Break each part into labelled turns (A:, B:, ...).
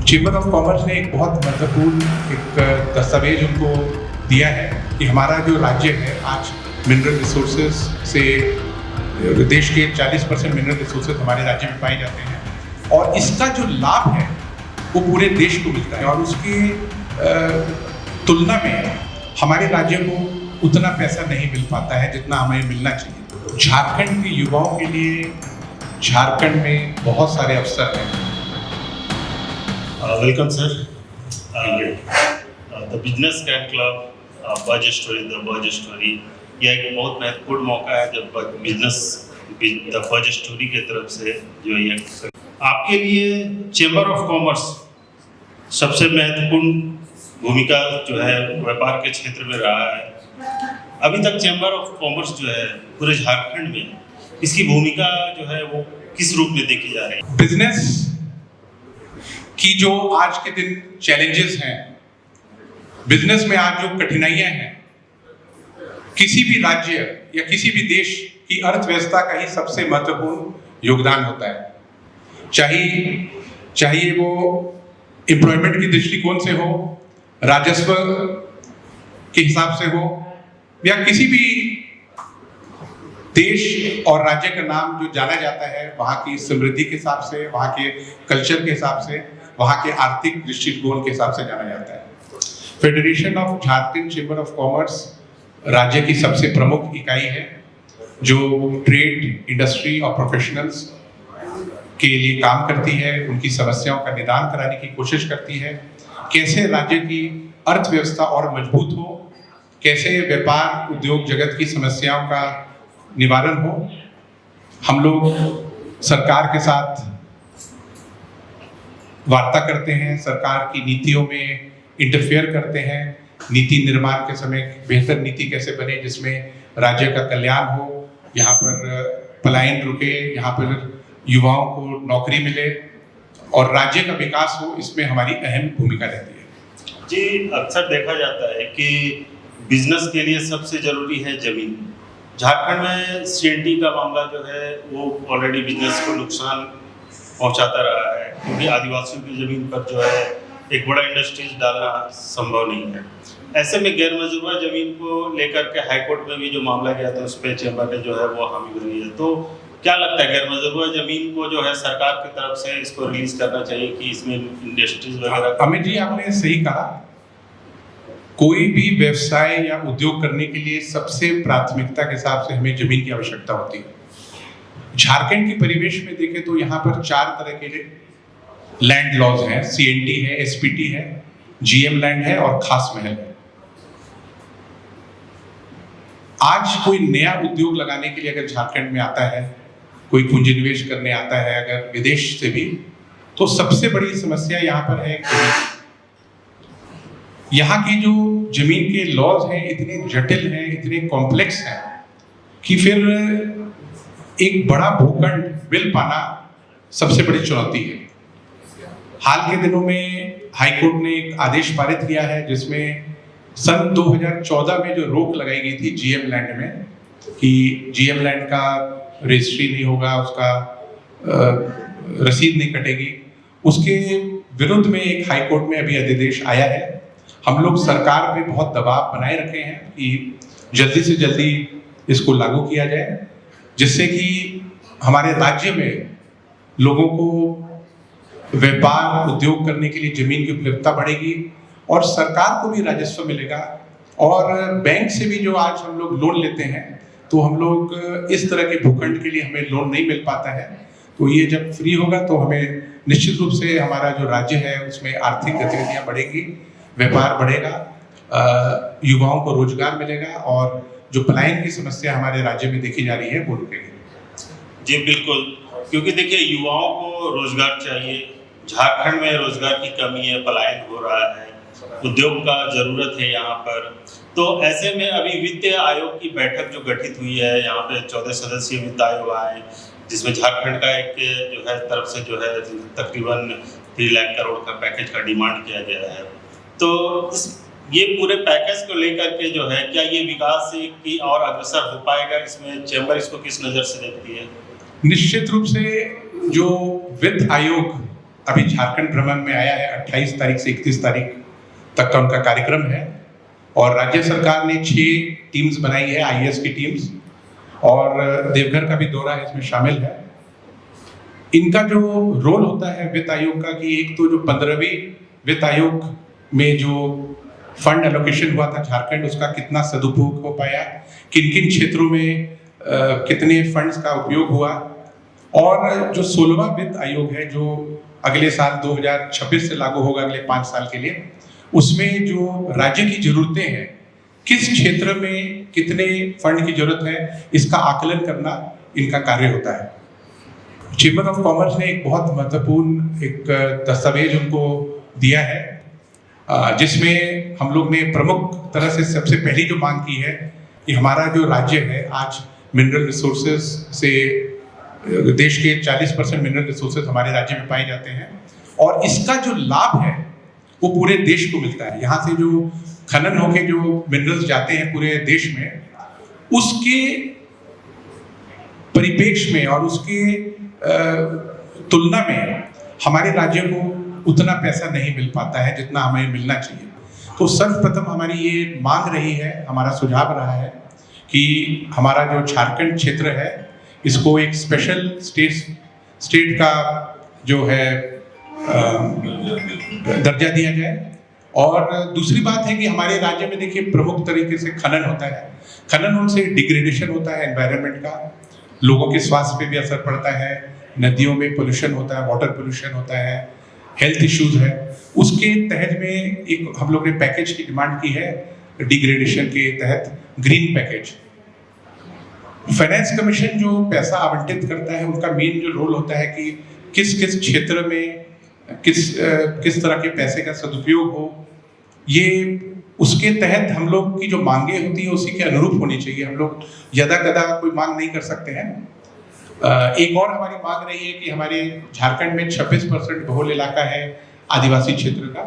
A: Chamber of commerce ने एक बहुत महत्वपूर्ण एक दस्तावेज उनको दिया है कि हमारा जो राज्य है आज मिनरल रिसोर्सेज से देश के 40% मिनरल रिसोर्सेज हमारे राज्य में पाए जाते हैं और इसका जो लाभ है वो पूरे देश को मिलता है और उसकी तुलना में हमारे राज्य को उतना पैसा नहीं मिल पाता है जितना हमें मिलना चाहिए। झारखंड के युवाओं के लिए झारखंड में बहुत सारे अवसर हैं।
B: Welcome, sir. The Business Cat Club, Budget Story, the Budget Story. यह एक बहुत महत्वपूर्ण मौका है जब बिजनेस द बजट स्टोरी के तरफ से जो ये आपके लिए चेंबर ऑफ कॉमर्स सबसे महत्वपूर्ण भूमिका जो है व्यापार के क्षेत्र में रहा है। अभी तक चेंबर ऑफ कॉमर्स जो है पूरे झारखंड में इसकी भूमिका जो है वो किस रूप में देखी जा रही है?
A: बिजनेस की जो आज के दिन चैलेंजेस हैं, बिजनेस में आज जो कठिनाइयां हैं, किसी भी राज्य या किसी भी देश की अर्थव्यवस्था का ही सबसे महत्वपूर्ण योगदान होता है। चाहिए वो एम्प्लॉयमेंट की दृष्टिकोण से हो, राजस्व के हिसाब से हो या किसी भी देश और राज्य का नाम जो जाना जाता है वहाँ की समृद्धि के हिसाब से, वहाँ के कल्चर के हिसाब से, वहाँ के आर्थिक दृष्टिकोण के हिसाब से जाना जाता है। Federation of Jharkhand chamber of commerce राज्य की सबसे प्रमुख इकाई है जो ट्रेड, इंडस्ट्री और प्रोफेशनल्स के लिए काम करती है, उनकी समस्याओं का निदान कराने की कोशिश करती है, कैसे राज्य की अर्थव्यवस्था और मजबूत हो, कैसे व्यापार उद्योग जगत की समस्याओं का निवारण हो। हम लोग सरकार के साथ वार्ता करते हैं, सरकार की नीतियों में इंटरफेयर करते हैं, नीति निर्माण के समय बेहतर नीति कैसे बने जिसमें राज्य का कल्याण हो, यहाँ पर पलायन रुके, यहाँ पर युवाओं को नौकरी मिले और राज्य का विकास हो, इसमें हमारी अहम भूमिका रहती है।
B: जी, अक्सर देखा जाता है कि बिजनेस के लिए सबसे जरूरी है जमीन। झारखंड में सीएनटी का मामला जो है वो ऑलरेडी बिजनेस को नुकसान पहुंचाता रहा है क्योंकि आदिवासियों की जमीन पर जो है एक बड़ा इंडस्ट्रीज डालना संभव नहीं है। ऐसे में गैर मजरूआ जमीन को लेकर के हाईकोर्ट में भी जो मामला गया था उस पर चेंबर ने जो है वो हामी भरी है। तो क्या लगता है गैर मजरूआ जमीन को जो है सरकार की तरफ से इसको रिलीज करना चाहिए कि इसमें इंडस्ट्रीज वगैरह?
A: अमित जी, आपने सही कहा। कोई भी व्यवसाय या उद्योग करने के लिए सबसे प्राथमिकता के हिसाब से हमें जमीन की आवश्यकता होती है। झारखंड के परिवेश में देखें तो यहाँ पर 4 तरह के लैंड लॉज हैं, सीएनटी है, एसपीटी है, जीएम लैंड है और खास महल है। आज कोई नया उद्योग लगाने के लिए अगर झारखंड में आता है, कोई पूंजी निवेश करने आता है अगर विदेश से भी, तो सबसे बड़ी समस्या यहाँ पर है यहाँ की जो जमीन के लॉज हैं इतने जटिल हैं, इतने कॉम्प्लेक्स हैं कि फिर एक बड़ा भूखंड मिल पाना सबसे बड़ी चुनौती है। हाल के दिनों में हाईकोर्ट ने एक आदेश पारित किया है जिसमें सन 2014 में जो रोक लगाई गई थी जीएम लैंड में कि जीएम लैंड का रजिस्ट्री नहीं होगा, उसका रसीद नहीं कटेगी, उसके विरुद्ध में एक हाईकोर्ट में अभी अध्यादेश आया है। हम लोग सरकार पे बहुत दबाव बनाए रखे हैं कि जल्दी से जल्दी इसको लागू किया जाए जिससे कि हमारे राज्य में लोगों को व्यापार उद्योग करने के लिए जमीन की उपलब्धता बढ़ेगी और सरकार को भी राजस्व मिलेगा। और बैंक से भी जो आज हम लोग लोन लेते हैं तो हम लोग इस तरह के भूखंड के लिए हमें लोन नहीं मिल पाता है, तो ये जब फ्री होगा तो हमें निश्चित रूप से हमारा जो राज्य है उसमें आर्थिक गतिविधियां बढ़ेगी, व्यापार बढ़ेगा, युवाओं को रोजगार मिलेगा और जो पलायन की समस्या हमारे राज्य में देखी जा रही है वो रुकेगी।
B: जी बिल्कुल, क्योंकि देखिए युवाओं को रोजगार चाहिए, झारखंड में रोजगार की कमी है, पलायन हो रहा है, उद्योग का जरूरत है यहाँ पर। तो ऐसे में अभी वित्त आयोग की बैठक जो गठित हुई है, यहाँ पे 14 सदस्यीय वित्त आयोग आए जिसमें झारखंड का एक जो है तरफ से जो है तकरीबन 3 लाख करोड़ का पैकेज का डिमांड किया गया है। तो ये पूरे पैकेज को लेकर के जो है क्या ये विकास की और अग्रसर हो पाएगा? इसमें चैम्बर इसको किस नज़र से देखती है?
A: निश्चित रूप से जो वित्त आयोग अभी झारखंड भ्रमण में आया है। 28 तारीख से 31 तारीख तक का उनका कार्यक्रम है और राज्य सरकार ने 6 टीम्स बनाई है, IAS की टीम्स, और देवघर का भी दौरा इसमें शामिल है। इनका जो रोल होता है वित्त आयोग का कि एक तो जो 15वीं वित्त आयोग में जो फंड एलोकेशन हुआ था झारखंड, उसका कितना सदुपयोग हो पाया, किन किन क्षेत्रों में कितने फंड्स का उपयोग हुआ, और जो 16वां वित्त आयोग है जो अगले साल 2026 से लागू होगा अगले 5 साल के लिए, उसमें जो राज्य की जरूरतें हैं, किस क्षेत्र में कितने फंड की जरूरत है, इसका आकलन करना इनका कार्य होता है। चेंबर ऑफ कॉमर्स ने एक बहुत महत्वपूर्ण एक दस्तावेज उनको दिया है, जिसमें हम लोग ने प्रमुख तरह से सबसे पहली जो मांग की है कि हमारा जो राज्य है आज मिनरल रिसोर्सेज से, देश के 40% मिनरल रिसोर्सेज हमारे राज्य में पाए जाते हैं और इसका जो लाभ है वो पूरे देश को मिलता है। यहाँ से जो खनन होके जो मिनरल्स जाते हैं पूरे देश में, उसके परिप्रेक्ष्य में और उसके तुलना में हमारे राज्य को उतना पैसा नहीं मिल पाता है जितना हमें मिलना चाहिए। तो सर्वप्रथम हमारी ये मांग रही है, हमारा सुझाव रहा है कि हमारा जो झारखंड क्षेत्र है इसको एक स्पेशल स्टेट का जो है दर्जा दिया जाए। और दूसरी बात है कि हमारे राज्य में देखिए प्रमुख तरीके से खनन होता है, खनन से डिग्रेडेशन होता है एनवायरनमेंट का, लोगों के स्वास्थ्य पे भी असर पड़ता है, नदियों में पोल्यूशन होता है, वाटर पोल्यूशन होता है, हेल्थ इश्यूज है। उसके तहत में एक हम लोग ने पैकेज की डिमांड की है, डिग्रेडेशन के तहत ग्रीन पैकेज। फाइनेंस कमीशन जो पैसा आवंटित करता है उनका मेन जो रोल होता है कि किस किस क्षेत्र में किस तरह के पैसे का सदुपयोग हो, ये उसके तहत हम लोग की जो मांगे होती है उसी के अनुरूप होनी चाहिए। हम लोग यदा कदा कोई मांग नहीं कर सकते हैं। एक और हमारी मांग रही है कि हमारे झारखंड में 26% बहुल इलाका है आदिवासी क्षेत्र का,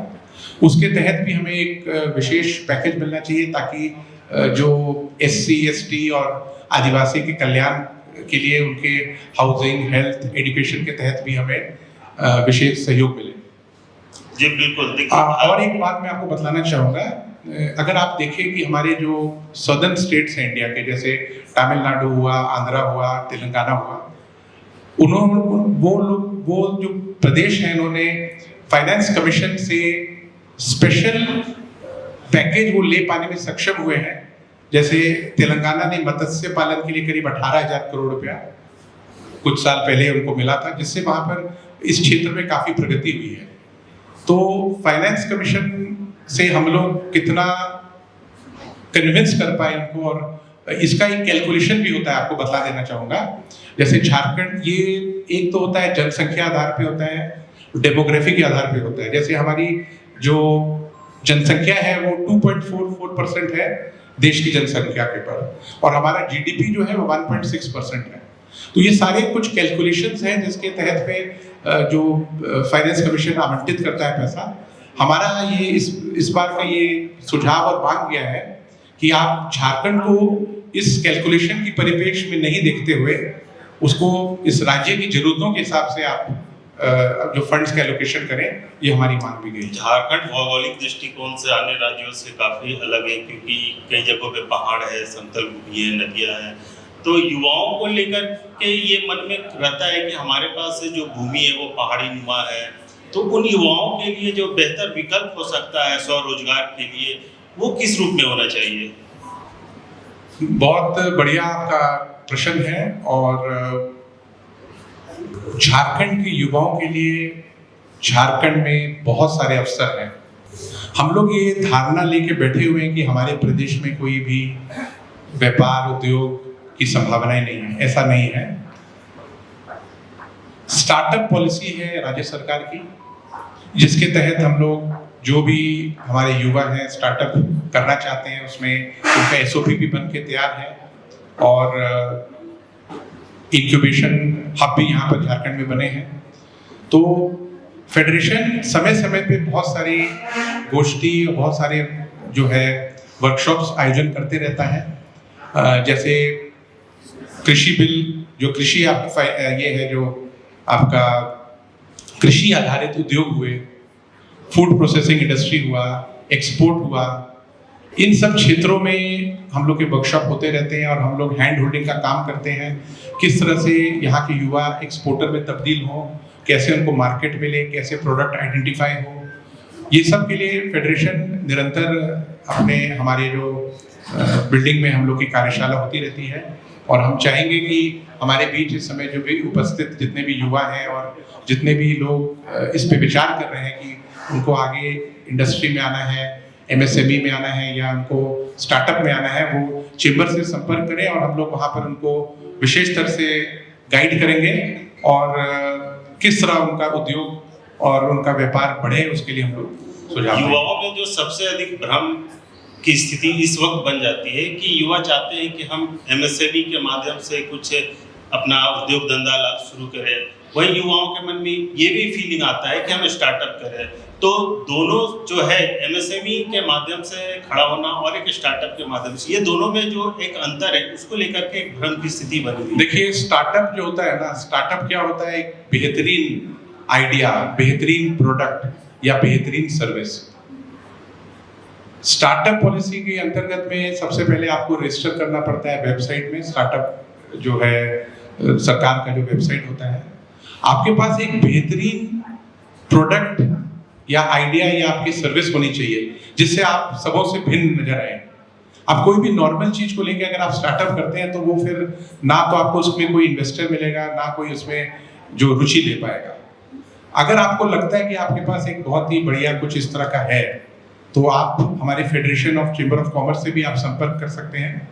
A: उसके तहत भी हमें एक विशेष पैकेज मिलना चाहिए ताकि जो SC ST और आदिवासी के कल्याण के लिए उनके हाउसिंग, हेल्थ, एजुकेशन के तहत भी हमें विशेष सहयोग मिले।
B: जी बिल्कुल।
A: और एक बात मैं आपको बतलाना चाहूँगा, अगर आप देखें कि हमारे जो सदर्न स्टेट्स हैं इंडिया के, जैसे तमिलनाडु हुआ, आंध्रा हुआ, तेलंगाना हुआ, वो जो प्रदेश हैं इन्होंने फाइनेंस कमीशन से स्पेशल पैकेज वो ले पाने में सक्षम हुए हैं। जैसे तेलंगाना ने मत्स्य पालन के लिए करीब 18,000 करोड़ रुपया कुछ साल पहले उनको मिला था, जिससे वहां पर इस क्षेत्र में काफी प्रगति हुई है। तो फाइनेंस कमीशन से हम लोग कितना कन्विंस कर पाए उनको, और इसका एक कैलकुलेशन भी होता है, आपको बता देना चाहूँगा। जैसे झारखंड, ये एक तो होता है जनसंख्या आधार पे होता है, डेमोग्राफी के आधार पे होता है। जैसे हमारी जो जनसंख्या है वो 2.44% है देश की जनसंख्या के पर, और हमारा GDP जो है वो 1.6% है। तो ये सारे कुछ कैलकुलेशंस हैं जिसके तहत पे जो फाइनेंस कमीशन आवंटित करता है पैसा। हमारा ये इस बार का ये सुझाव और मांग गया है कि आप झारखंड को इस कैलकुलेशन की परिप्रेक्ष्य में नहीं देखते हुए उसको इस राज्य की जरूरतों के हिसाब से आप जो फंड्स का एलोकेशन करें, ये हमारी मांग भी गई।
B: झारखंड भौगोलिक दृष्टिकोण से अन्य राज्यों से काफी अलग है, क्योंकि कई जगहों पे पहाड़ है, समतल भूमि है, नदियां हैं। तो युवाओं को लेकर के ये मन में रहता है कि हमारे पास जो भूमि है वो पहाड़ी नुमा है, तो उन युवाओं के लिए जो बेहतर विकल्प हो सकता है स्वरोजगार के लिए, वो किस रूप में होना चाहिए?
A: बहुत बढ़िया आपका प्रश्न है। और झारखंड के युवाओं के लिए झारखंड में बहुत सारे अवसर हैं। हम लोग ये धारणा लेके बैठे हुए हैं कि हमारे प्रदेश में कोई भी व्यापार उद्योग की संभावनाएं नहीं है, ऐसा नहीं है। स्टार्टअप पॉलिसी है राज्य सरकार की, जिसके तहत हम लोग जो भी हमारे युवा हैं स्टार्टअप करना चाहते हैं उसमें उनका SOP भी बन के तैयार है, और इंक्यूबेशन हब भी यहाँ पर झारखंड में बने हैं। तो फेडरेशन समय समय पे बहुत सारी गोष्ठी, बहुत सारे जो है वर्कशॉप्स आयोजन करते रहता है। जैसे कृषि बिल, जो कृषि आपका ये है जो आपका कृषि आधारित उद्योग हुए, फूड प्रोसेसिंग इंडस्ट्री हुआ, एक्सपोर्ट हुआ, इन सब क्षेत्रों में हम लोग के वर्कशॉप होते रहते हैं और हम लोग हैंड होल्डिंग का काम करते हैं। किस तरह से यहाँ के युवा एक्सपोर्टर में तब्दील हो, कैसे उनको मार्केट मिले, कैसे प्रोडक्ट आइडेंटिफाई हो, ये सब के लिए फेडरेशन निरंतर अपने हमारे जो बिल्डिंग में हम लोग की कार्यशाला होती रहती है। और हम चाहेंगे कि हमारे बीच इस समय जो भी उपस्थित जितने भी युवा हैं और जितने भी लोग इस पे विचार कर रहे हैं कि उनको आगे इंडस्ट्री में आना है, एमएसएमई में आना है या उनको स्टार्टअप में आना है, वो चेंबर से संपर्क करें और हम लोग वहाँ पर उनको विशेष तरह से गाइड करेंगे और किस तरह उनका उद्योग और उनका व्यापार बढ़े उसके लिए हम लोग सुझाव देंगे।
B: युवाओं में जो सबसे अधिक भ्रम की स्थिति इस वक्त बन जाती है कि युवा चाहते हैं कि हम एमएसएमई के माध्यम से कुछ अपना उद्योग धंधा शुरू करें, वही युवाओं के मन में ये भी फीलिंग आता है कि हम स्टार्टअप करें। तो दोनों जो है एमएसएमई के माध्यम से खड़ा होना और एक स्टार्टअप के माध्यम से, ये दोनों में जो एक अंतर है उसको लेकर के एक भ्रम की स्थिति बनी हुई है।
A: देखिए, स्टार्टअप जो होता है ना, स्टार्टअप क्या होता है? एक बेहतरीन आइडिया, बेहतरीन प्रोडक्ट या बेहतरीन सर्विस। स्टार्टअप पॉलिसी के अंतर्गत में सबसे पहले आपको रजिस्टर करना पड़ता है वेबसाइट में। स्टार्टअप जो है सरकार का जो वेबसाइट होता है, आपके पास एक बेहतरीन प्रोडक्ट या आइडिया या आपकी सर्विस होनी चाहिए जिससे आप सबों से भिन्न नजर आए। आप कोई भी नॉर्मल चीज को लेकर अगर आप स्टार्टअप करते हैं तो वो फिर ना तो आपको उसमें कोई इन्वेस्टर मिलेगा, ना कोई उसमें जो रुचि ले पाएगा। अगर आपको लगता है कि आपके पास एक बहुत ही बढ़िया कुछ इस तरह का है तो आप हमारे federation of chamber of commerce से भी आप संपर्क कर सकते हैं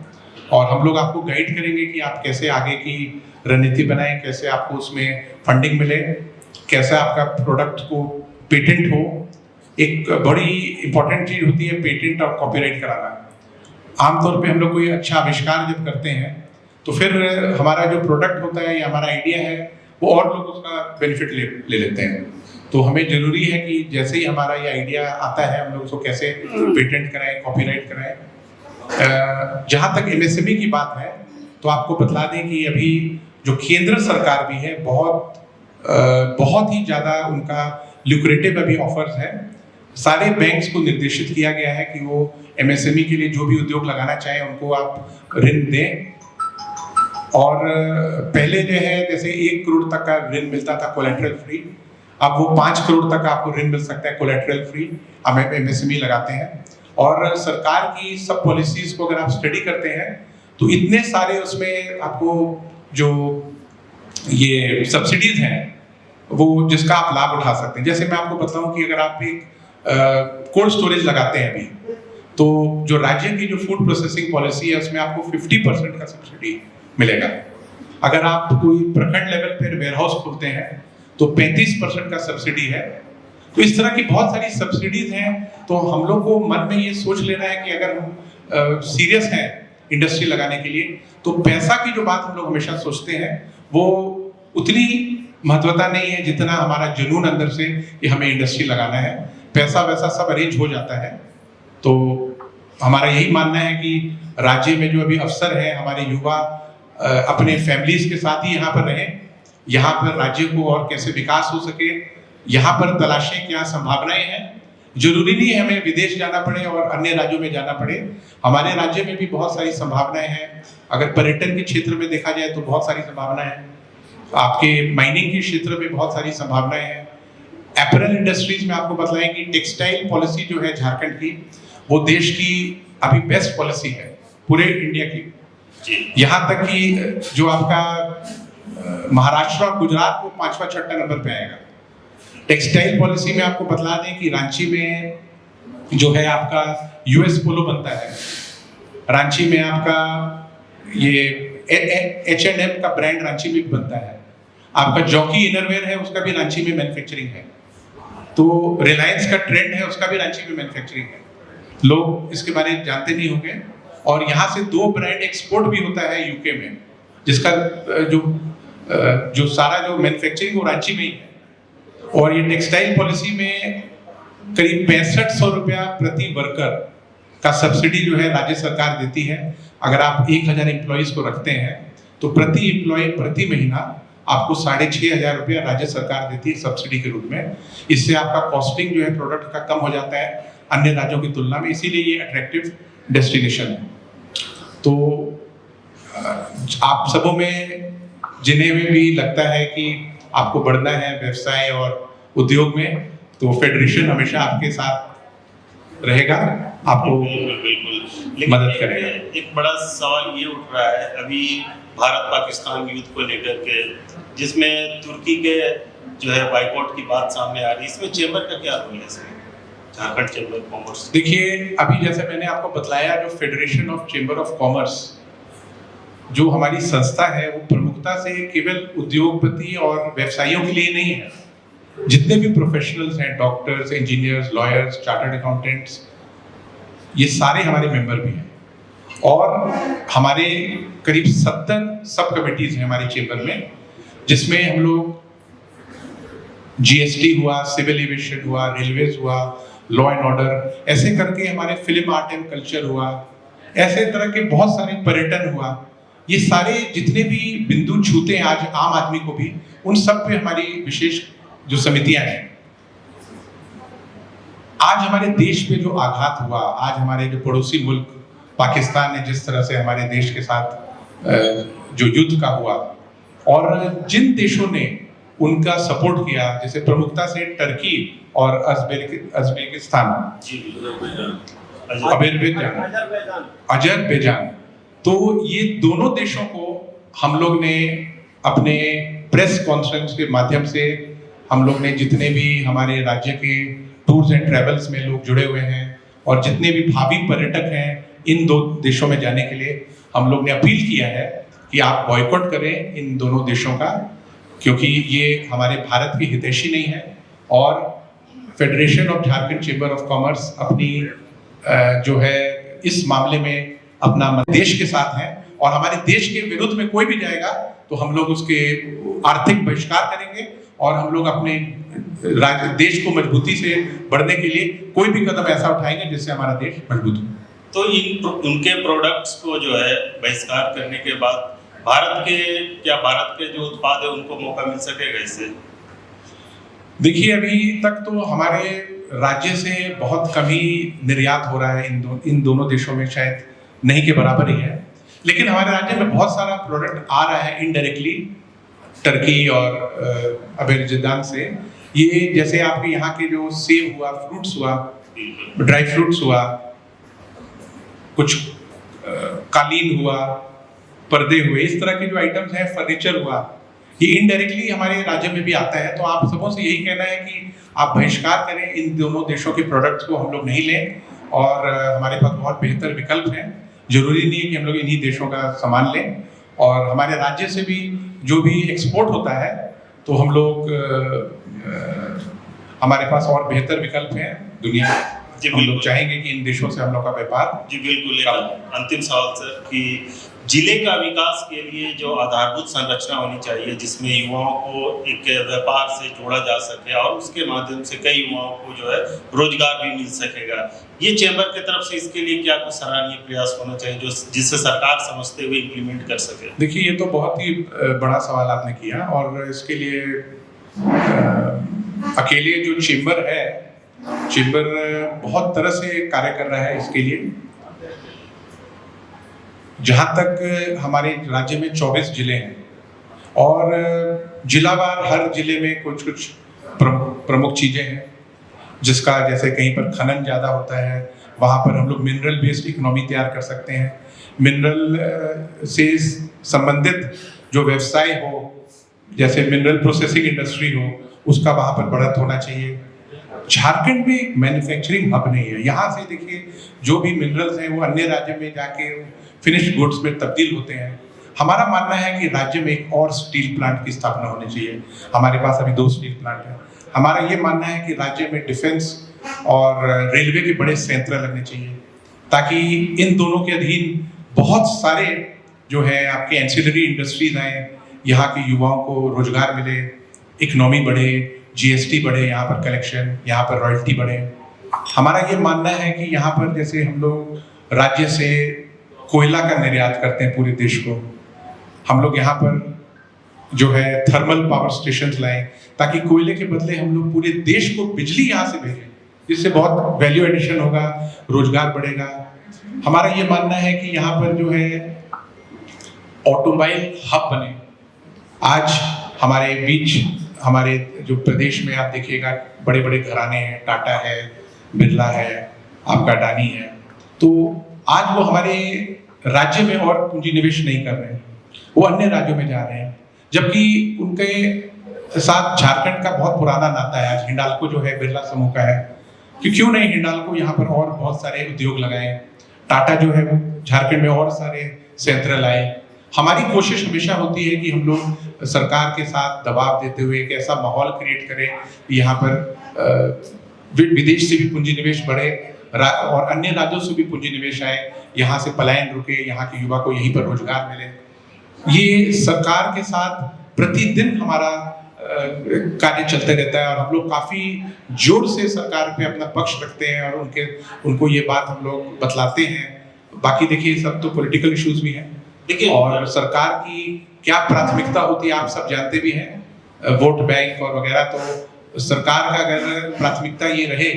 A: और हम लोग आपको गाइड करेंगे कि आप कैसे आगे की रणनीति बनाएं, कैसे आपको उसमें फंडिंग मिले, कैसे आपका प्रोडक्ट को पेटेंट हो। एक बड़ी इंपॉर्टेंट चीज होती है पेटेंट और कॉपीराइट कराना। आमतौर पे हम लोग कोई अच्छा आविष्कार जब करते हैं तो फिर हमारा जो प्रोडक्ट होता है या हमारा आइडिया है वो और लोग उसका बेनिफिट ले लेते हैं। तो हमें जरूरी है कि जैसे ही हमारा ये आइडिया आता है हम लोग उसको कैसे पेटेंट कराएं, कॉपीराइट कराएं। जहाँ तक एमएसएमई की बात है तो आपको बतला दें कि अभी जो केंद्र सरकार भी है बहुत ही ज़्यादा उनका ल्यूक्रेटिव अभी ऑफर्स है। सारे बैंक्स को निर्देशित किया गया है कि वो एमएसएमई के लिए जो भी उद्योग लगाना चाहें उनको आप ऋण दें। और पहले जो है जैसे 1 करोड़ तक का ऋण मिलता था कोलैटरल फ्री, अब वो 5 करोड़ तक आपको ऋण मिल सकता है कोलैटरल फ्री। हम एमएसएमई लगाते हैं और सरकार की सब पॉलिसीज को अगर आप स्टडी करते हैं तो इतने सारे उसमें आपको जो ये सब्सिडीज हैं वो जिसका आप लाभ उठा सकते हैं। जैसे मैं आपको बताऊं कि अगर आप एक कोल्ड स्टोरेज लगाते हैं अभी तो जो राज्य की जो फूड प्रोसेसिंग पॉलिसी है उसमें आपको 50% का सब्सिडी मिलेगा। अगर आप कोई प्रखंड लेवल पर वेयर हाउस खोलते हैं तो 35% का सब्सिडी है। तो इस तरह की बहुत सारी सब्सिडीज हैं। तो हम लोग को मन में ये सोच लेना है कि अगर हम सीरियस हैं इंडस्ट्री लगाने के लिए तो पैसा की जो बात हम लोग हमेशा सोचते हैं वो उतनी महत्वता नहीं है जितना हमारा जुनून अंदर से कि हमें इंडस्ट्री लगाना है। पैसा वैसा सब अरेंज हो जाता है। तो हमारा यही मानना है कि राज्य में जो अभी अवसर है हमारे युवा अपने फैमिलीज के साथ ही यहाँ पर रहें, यहाँ पर राज्य को और कैसे विकास हो सके यहाँ पर तलाशें, क्या संभावनाएं हैं। जरूरी नहीं है हमें विदेश जाना पड़े और अन्य राज्यों में जाना पड़े। हमारे राज्य में भी बहुत सारी संभावनाएं हैं। अगर पर्यटन के क्षेत्र में देखा जाए तो बहुत सारी संभावनाएं हैं, आपके माइनिंग के क्षेत्र में बहुत सारी संभावनाएं हैं। एपरल इंडस्ट्रीज में आपको बतलाएं कि टेक्सटाइल पॉलिसी जो है झारखंड की वो देश की अभी बेस्ट पॉलिसी है पूरे इंडिया की। यहाँ तक कि जो आपका महाराष्ट्र और गुजरात को 5वां 6वां नंबर पे आएगा। टेक्सटाइल पॉलिसी में आपको बतला दें कि रांची में जो है आपका यूएस पोलो बनता है, रांची में आपका ये H&M का ब्रांड रांची में बनता है, आपका जॉकी इनरवेयर है उसका भी रांची में मैन्युफैक्चरिंग है, तो रिलायंस का ट्रेंड है उसका भी रांची में मैन्युफैक्चरिंग है। लोग इसके बारे में जानते नहीं होंगे। और यहाँ से 2 ब्रांड एक्सपोर्ट भी होता है यूके में, जिसका जो सारा जो मैन्युफैक्चरिंग वो रांची में ही है। और ये टेक्सटाइल पॉलिसी में करीब 6500 रुपया प्रति वर्कर का सब्सिडी जो है राज्य सरकार देती है। अगर आप 1000 एम्प्लॉइज को रखते हैं तो प्रति एम्प्लॉय प्रति महीना आपको 6,500 रुपया राज्य सरकार देती है सब्सिडी के रूप में। इससे आपका कॉस्टिंग जो है प्रोडक्ट का कम हो जाता है अन्य राज्यों की तुलना में, इसीलिए ये अट्रैक्टिव डेस्टिनेशन है। तो आप सबों में जिन्हें भी लगता है कि आपको बढ़ना है व्यवसाय और उद्योग में, तो फेडरेशन हमेशा आपके साथ रहेगा, आपको
B: बिल्कुल
A: मदद करेगा।
B: एक बड़ा सवाल ये उठ रहा है अभी भारत पाकिस्तान युद्ध को लेकर के, जिसमें तुर्की के जो है बाइकआउट की बात सामने आ रही है, इसमें चेंबर का क्या रोल है इसमें, झारखंड चेंबर ऑफ कॉमर्स?
A: देखिए, अभी जैसे मैंने आपको बतलाया, जो federation of chamber of commerce जो हमारी संस्था है वो प्रमुखता से केवल उद्योगपति और व्यवसायियों के लिए नहीं है। जितने भी प्रोफेशनल्स हैं, doctors, engineers, lawyers, chartered accountants, ये सारे हमारे मेंबर भी हैं। और हमारे करीब 70 सब कमिटीज हैं हमारी चेंबर में, जिसमें हम लोग जीएसटी हुआ, सिविल एविएशन हुआ, रेलवेज हुआ, लॉ एंड ऑर्डर, ऐसे करके हमारे फिल्म आर्ट एंड कल्चर हुआ, ऐसे तरह के बहुत सारे, पर्यटन हुआ, ये सारे जितने भी बिंदु छूते हैं आज आम आदमी को भी, उन सब पे हमारी विशेष जो समितियां हैं। आज हमारे देश पे जो आघात हुआ, आज हमारे जो पड़ोसी मुल्क पाकिस्तान ने जिस तरह से हमारे देश के साथ जो युद्ध का हुआ, और जिन देशों ने उनका सपोर्ट किया, जैसे प्रमुखता से टर्की और अजरबैजान, तो ये दोनों देशों को हम लोग ने अपने प्रेस कॉन्फ्रेंस के माध्यम से, हम लोग ने जितने भी हमारे राज्य के टूर्स एंड ट्रेवल्स में लोग जुड़े हुए हैं और जितने भी भावी पर्यटक हैं इन दो देशों में जाने के लिए, हम लोग ने अपील किया है कि आप बॉयकॉट करें इन दोनों देशों का, क्योंकि ये हमारे भारत की हितैषी नहीं है। और federation of Jharkhand chamber of commerce अपनी जो है इस मामले में अपना देश के साथ है, और हमारे देश के विरुद्ध में कोई भी जाएगा तो हम लोग उसके आर्थिक बहिष्कार करेंगे, और हम लोग अपने देश को मजबूती से बढ़ने के लिए कोई भी कदम ऐसा उठाएंगे जिससे हमारा देश मजबूत हो।
B: तो उनके प्रोडक्ट्स को जो है बहिष्कार करने के बाद भारत के जो उत्पाद है उनको मौका मिल सकेगा इससे?
A: देखिए, अभी तक तो हमारे राज्य से बहुत कम ही निर्यात हो रहा है इन दोनों देशों में, शायद नहीं के बराबर ही है, लेकिन हमारे राज्य में बहुत सारा प्रोडक्ट आ रहा है इनडायरेक्टली टर्की और अजरबैजान से। ये जैसे आपके यहाँ के जो सेब हुआ, फ्रूट्स हुआ, ड्राई फ्रूट्स हुआ, कुछ कालीन हुआ, पर्दे हुए, इस तरह के जो आइटम्स हैं, फर्नीचर हुआ, ये इनडायरेक्टली हमारे राज्य में भी आता है। तो आप सबों से यही कहना है कि आप बहिष्कार करें, इन दोनों देशों के प्रोडक्ट्स को हम लोग नहीं लें, और हमारे पास बहुत बेहतर विकल्प हैं। जरूरी नहीं है कि हम लोग इन्हीं देशों का सामान लें, और हमारे राज्य से भी जो भी एक्सपोर्ट होता है तो हम लोग हमारे पास और बेहतर विकल्प हैं दुनिया में। हम लोग चाहेंगे कि इन देशों से हम लोग का व्यापार।
B: जी बिल्कुल। अंतिम सवाल सर, कि जिले का विकास के लिए जो आधारभूत संरचना होनी चाहिए, जिसमें युवाओं को एक व्यापार से जोड़ा जा सके और उसके माध्यम से कई युवाओं को जो है रोजगार भी मिल सकेगा, ये चैम्बर की तरफ से इसके लिए क्या कुछ सराहनीय प्रयास होना चाहिए जो जिससे सरकार समझते हुए इम्प्लीमेंट कर सके?
A: देखिए, ये तो बहुत ही बड़ा सवाल आपने किया, और इसके लिए अकेले जो चैम्बर है, चैम्बर बहुत तरह से कार्य कर रहा है इसके लिए। जहाँ तक हमारे राज्य में 24 जिले हैं, और जिलावार हर जिले में कुछ कुछ प्रमुख चीज़ें हैं, जिसका जैसे कहीं पर खनन ज़्यादा होता है, वहाँ पर हम लोग मिनरल बेस्ड इकोनॉमी तैयार कर सकते हैं। मिनरल से संबंधित जो व्यवसाय हो, जैसे मिनरल प्रोसेसिंग इंडस्ट्री हो, उसका वहाँ पर बढ़त होना चाहिए। झारखंड में एक मैन्युफैक्चरिंग हब नहीं है। यहाँ से देखिए, जो भी मिनरल्स हैं वो अन्य राज्य में जाके फिनिश्ड गुड्स में तब्दील होते हैं। हमारा मानना है कि राज्य में एक और स्टील प्लांट की स्थापना होनी चाहिए। हमारे पास अभी 2 स्टील प्लांट हैं। हमारा ये मानना है कि राज्य में डिफेंस और रेलवे के बड़े संयंत्र लगने चाहिए, ताकि इन दोनों के अधीन बहुत सारे जो है आपके एंसिलरी इंडस्ट्रीज आए, यहाँ के युवाओं को रोजगार मिले, इकोनॉमी बढ़े, जीएसटी बढ़े, यहाँ पर कलेक्शन, यहाँ पर रॉयल्टी बढ़े। हमारा ये मानना है कि यहाँ पर जैसे हम लोग राज्य से कोयला का निर्यात करते हैं पूरे देश को, हम लोग यहाँ पर जो है थर्मल पावर स्टेशन लाएं, ताकि कोयले के बदले हम लोग पूरे देश को बिजली यहाँ से भेजें, जिससे बहुत वैल्यू एडिशन होगा, रोजगार बढ़ेगा। हमारा ये मानना है कि यहाँ पर जो है ऑटोमोबाइल हब बने। आज हमारे बीच, हमारे जो प्रदेश में आप देखिएगा बड़े बड़े घराने हैं, टाटा है, बिरला है, आपका अडानी है, तो आज वो हमारे राज्य में और पूंजी निवेश नहीं कर रहे हैं, वो अन्य राज्यों में जा रहे हैं, जबकि उनके साथ झारखंड का बहुत पुराना नाता है। आज हिंडाल्को जो है बिरला समूह का है, कि क्यों नहीं हिंडाल्को यहाँ पर और बहुत सारे उद्योग लगाए, टाटा जो है वो झारखंड में और सारे संयंत्र लाए। हमारी कोशिश हमेशा होती है कि हम लोग सरकार के साथ दबाव देते हुए एक ऐसा माहौल क्रिएट करें कि यहाँ पर विदेश से भी पूंजी निवेश बढ़े और अन्य राज्यों से भी पूंजी निवेश आए, यहाँ से पलायन रुके, यहाँ के युवा को यहीं पर रोजगार मिले। ये सरकार के साथ प्रतिदिन हमारा कार्य चलते रहता है और हम लोग काफी जोर से सरकार पे अपना पक्ष रखते हैं और उनको ये बात हम लोग बतलाते हैं। बाकी देखिए सब तो पॉलिटिकल इश्यूज भी हैं, देखिए, और सरकार की क्या प्राथमिकता होती है आप सब जानते भी हैं, वोट बैंक और वगैरह। तो सरकार का अगर प्राथमिकता ये रहे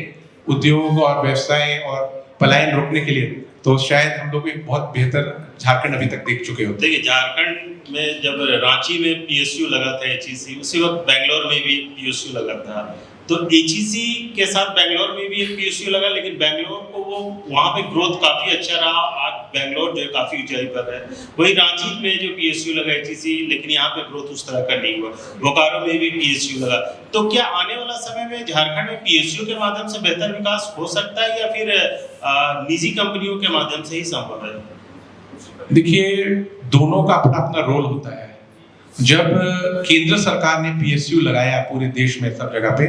A: उद्योग और व्यवसाय और पलायन रोकने के लिए, तो शायद हम लोग एक बहुत बेहतर झारखंड अभी तक देख चुके होते।
B: देखिए झारखंड में जब रांची में PSU लगा था HEC, उसी वक्त बेंगलोर में भी PSU लगा था, तो HEC के साथ बेंगलोर में भी एक PSU लगा, लेकिन बेंगलोर को वो वहाँ पे ग्रोथ काफी अच्छा रहा। आज बेंगलोर जो है काफी ऊंचाई पर है। वही रांची में जो PSU लगा HEC, लेकिन यहाँ पे ग्रोथ उस तरह का नहीं हुआ। बोकारो में भी PSU लगा। तो क्या आने वाला समय में झारखंड में PSU के माध्यम से बेहतर विकास हो सकता है या फिर निजी कंपनियों के माध्यम से ही संभव है?
A: देखिए दोनों का अपना अपना रोल होता है। जब केंद्र सरकार ने PSU लगाया पूरे देश में सब जगह पे,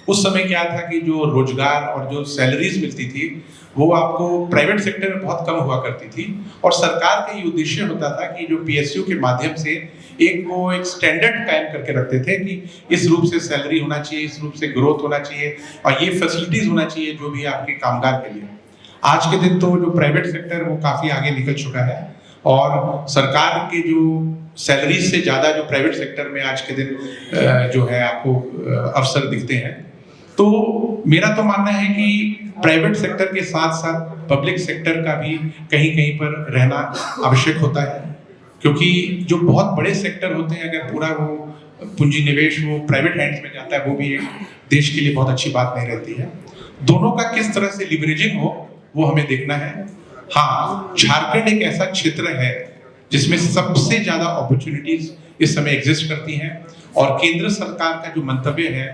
A: उस समय क्या था कि जो रोजगार और जो सैलरीज मिलती थी वो आपको प्राइवेट सेक्टर में बहुत कम हुआ करती थी, और सरकार का ये उद्देश्य होता था कि जो PSU के माध्यम से एक स्टैंडर्ड कायम करके रखते थे कि इस रूप से सैलरी होना चाहिए, इस रूप से ग्रोथ होना चाहिए और ये फैसिलिटीज होना चाहिए जो भी आपके कामगार के लिए। आज के दिन तो जो प्राइवेट सेक्टर वो काफी आगे निकल चुका है और सरकार के जो सैलरीज से ज्यादा जो प्राइवेट सेक्टर में आज के दिन जो है आपको अवसर दिखते हैं। तो मेरा तो मानना है कि प्राइवेट सेक्टर के साथ साथ पब्लिक सेक्टर का भी कहीं कहीं पर रहना आवश्यक होता है, क्योंकि जो बहुत बड़े सेक्टर होते हैं अगर पूरा वो पूंजी निवेश वो प्राइवेट हैंड्स में जाता है, वो भी एक देश के लिए बहुत अच्छी बात नहीं रहती है। दोनों का किस तरह से लिवरेजिंग हो वो हमें देखना है। हाँ, झारखंड एक ऐसा क्षेत्र है जिसमें सबसे ज्यादा अपॉर्चुनिटीज इस समय एग्जिस्ट करती हैं, और केंद्र सरकार का जो मंतव्य है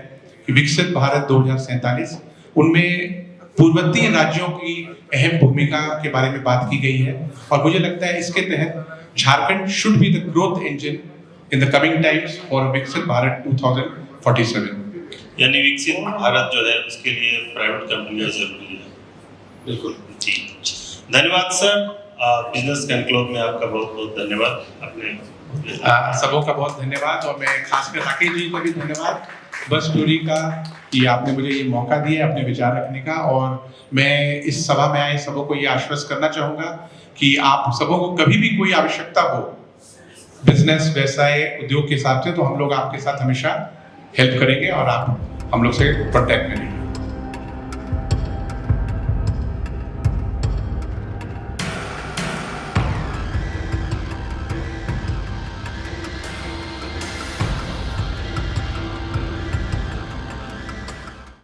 A: कि विकसित भारत 2047, उनमें पूर्ववर्ती राज्यों की अहम भूमिका के बारे में बात की गई है, और मुझे लगता है इसके तहत Jharkhand should be the growth engine in the coming times for विकसित भारत 2047।
B: यानी विकसित भारत जो है उसके लिए प्राइवेट कंपनियां जरूरी है।
A: बिल्कुल
B: जी, धन्यवाद सर। बिजनेस कनक्लोज में आपका बहुत बहुत धन्यवाद। अपने
A: सबों का बहुत धन्यवाद, और मैं खासकर राकेश जी को भी धन्यवाद बस स्टोरी का कि आपने मुझे ये मौका दिया अपने विचार रखने का। और मैं इस सभा में आए सबों को ये आश्वस्त करना चाहूँगा कि आप सबों को कभी भी कोई आवश्यकता हो बिजनेस, व्यवसाय, उद्योग के हिसाब से, तो हम लोग आपके साथ हमेशा हेल्प करेंगे और आप हम लोग से कॉन्टैक्ट करेंगे।